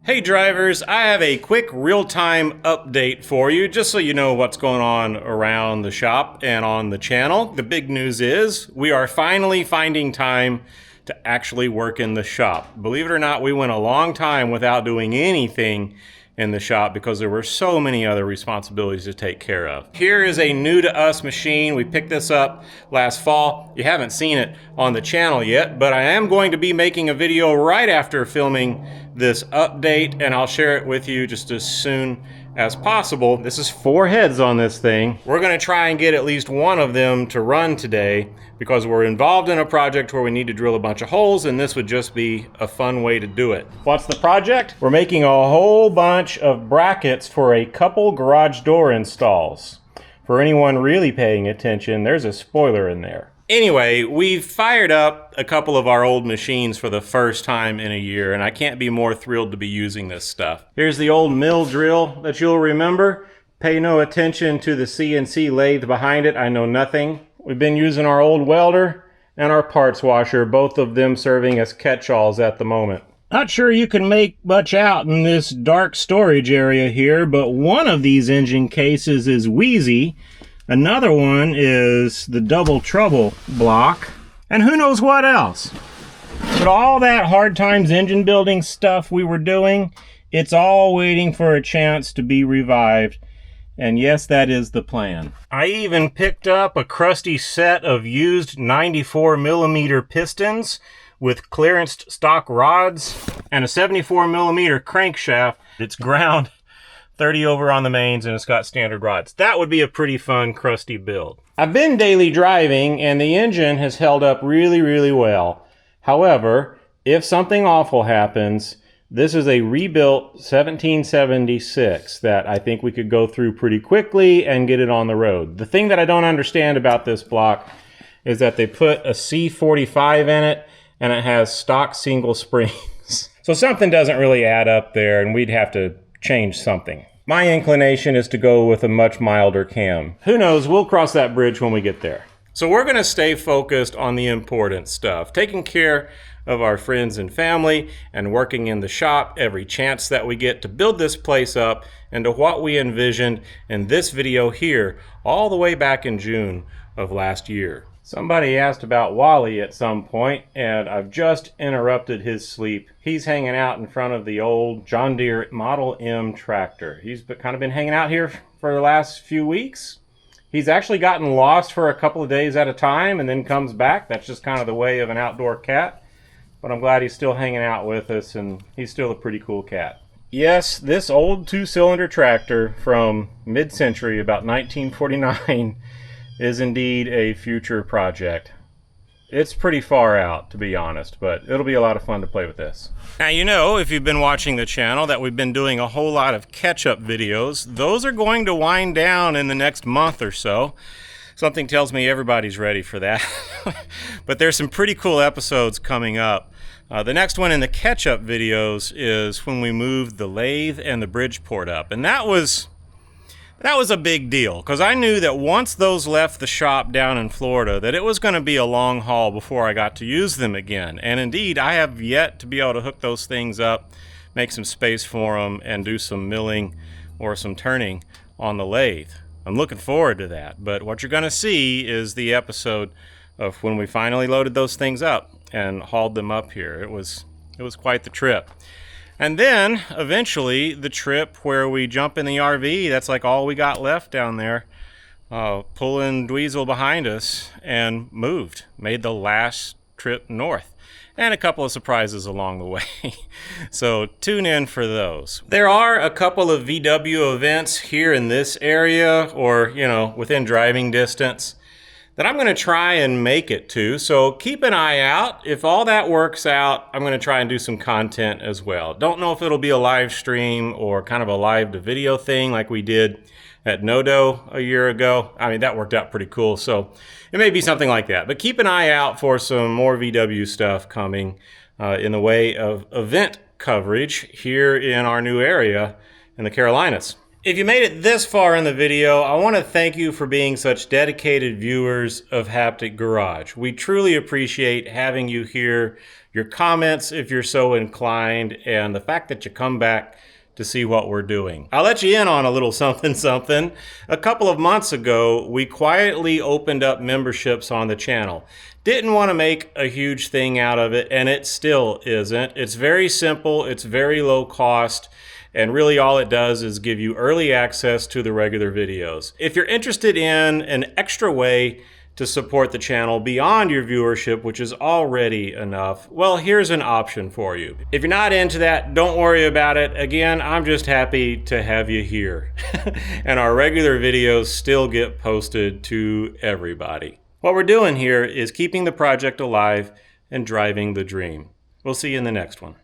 Hey drivers, I have a quick real-time update for you, just so you know what's going on around the shop and on the channel. The big news is we are finally finding time to actually work in the shop. Believe it or not, we went a long time without doing anything in the shop because there were so many other responsibilities to take care of. Here is a new to us machine. We picked this up last fall. You haven't seen it on the channel yet, but I am going to be making a video right after filming this update, and I'll share it with you just as soon as possible. This is 4 heads on this thing. We're gonna try and get at least one of them to run today because we're involved in a project where we need to drill a bunch of holes, and this would just be a fun way to do it. What's the project? We're making a whole bunch of brackets for a couple garage door installs. For anyone really paying attention, there's a spoiler in there. Anyway, we've fired up a couple of our old machines for the first time in a year, and I can't be more thrilled to be using this stuff. Here's the old mill drill that you'll remember. Pay no attention to the CNC lathe behind it. I know nothing. We've been using our old welder and our parts washer, both of them serving as catch-alls at the moment. Not sure you can make much out in this dark storage area here, but one of these engine cases is Wheezy. Another one is the Double Trouble block, and who knows what else. But all that hard times engine building stuff we were doing, it's all waiting for a chance to be revived. And yes, that is the plan. I even picked up a crusty set of used 94mm pistons with clearanced stock rods and a 74mm crankshaft. It's ground 30 over on the mains, and it's got standard rods. That would be a pretty fun, crusty build. I've been daily driving, and the engine has held up really, really well. However, if something awful happens, this is a rebuilt 1776 that I think we could go through pretty quickly and get it on the road. The thing that I don't understand about this block is that they put a C45 in it, and it has stock single springs. So something doesn't really add up there, and we'd have to change something. My inclination is to go with a much milder cam. Who knows, we'll cross that bridge when we get there. So we're gonna stay focused on the important stuff, taking care of our friends and family and working in the shop every chance that we get to build this place up into what we envisioned in this video here all the way back in June of last year. Somebody asked about Wally at some point, and I've just interrupted his sleep. He's hanging out in front of the old John Deere Model M tractor. He's kind of been hanging out here for the last few weeks. He's actually gotten lost for a couple of days at a time and then comes back. That's just kind of the way of an outdoor cat. But I'm glad he's still hanging out with us, and he's still a pretty cool cat. Yes, this old 2-cylinder tractor from mid-century, about 1949, is indeed a future project. It's pretty far out, to be honest, but it'll be a lot of fun to play with this. Now, you know, if you've been watching the channel, that we've been doing a whole lot of catch-up videos. Those are going to wind down in the next month or so. Something tells me everybody's ready for that. But there's some pretty cool episodes coming up. The next one in the catch-up videos is when we moved the lathe and the Bridgeport up. And that was a big deal, because I knew that once those left the shop down in Florida, that it was going to be a long haul before I got to use them again. And indeed, I have yet to be able to hook those things up, make some space for them, and do some milling or some turning on the lathe. I'm looking forward to that. But what you're going to see is the episode of when we finally loaded those things up and hauled them up here. It was quite the trip. And then, eventually, the trip where we jump in the RV, that's like all we got left down there, pulling Dweezil behind us, and made the last trip north. And a couple of surprises along the way. So tune in for those. There are a couple of VW events here in this area, or, you know, within driving distance, that I'm going to try and make it to. So keep an eye out. If all that works out, I'm going to try and do some content as well. Don't know if it'll be a live stream or kind of a live to video thing like we did at Nodo a year ago. I mean, that worked out pretty cool. So it may be something like that. But keep an eye out for some more VW stuff coming in the way of event coverage here in our new area in the Carolinas. If you made it this far in the video, I want to thank you for being such dedicated viewers of Haptic Garage. We truly appreciate having you here, your comments if you're so inclined, and the fact that you come back to see what we're doing. I'll let you in on a little something something. A couple of months ago, we quietly opened up memberships on the channel. Didn't want to make a huge thing out of it, and it still isn't. It's very simple, it's very low cost, and really all it does is give you early access to the regular videos. If you're interested in an extra way to support the channel beyond your viewership, which is already enough, well, here's an option for you. If you're not into that, don't worry about it. Again, I'm just happy to have you here. And our regular videos still get posted to everybody. What we're doing here is keeping the project alive and driving the dream. We'll see you in the next one.